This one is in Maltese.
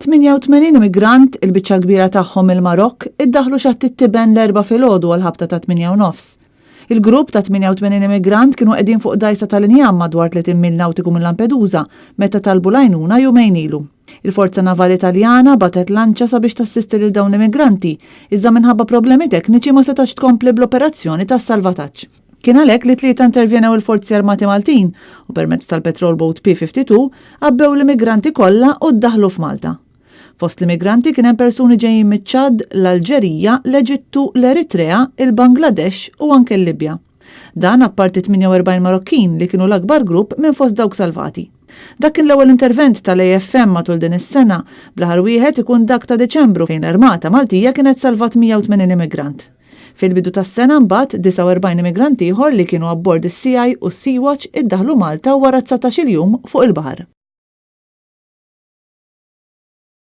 88 immigrant il-biċċa kbira tagħhom il-Marokk iddaħlu xatt it-tiben l-4 filgħodu għal ħabta ta' 8:30. Il-grupp ta' 88 immigrant kienu qegħdin fuq dajsa tal-injam madwar 30 mil nautiku minn Lampedusa meta talbu l-għajnuna jumejn ilu. Il-Forza Navali Taljana batet lanċa sabiex tassisti lil dawn l-immigranti, iżda minħabba problemi tekniċi ma setax tkompli bl-operazzjoni tas-salvataġġ. Kien għalhekk li tlieta intervjenew il-Forzi Armati Maltin u permezz tal-Patrol Boat P-52 qabbew l-immigranti kollha u ddaħlu f'Malta. Fost l-immigranti kien hemm persuni ġejjin miċ-Ċad, l-Alġerija, l-Eġittu, l-Eritrea, il-Bangladesh u anke l-Libja. Dan apparti 48 Marokkin li kienu l-akbar grupp minn fost dawk salvati. Dak kien l-ewwel intervent tal-AFM matul din is-sena, bl-aħħar wieħed ikun dak ta' Deċembru fejn l-Armata Maltija kienet salvat 180 immigrant. Fil-bidu tas-sena mbagħad 49 immigranti ieħor li kienu abbord is-CI u s-Sea-Watch iddaħlu Malta wara 19 jum fuq il-baħar.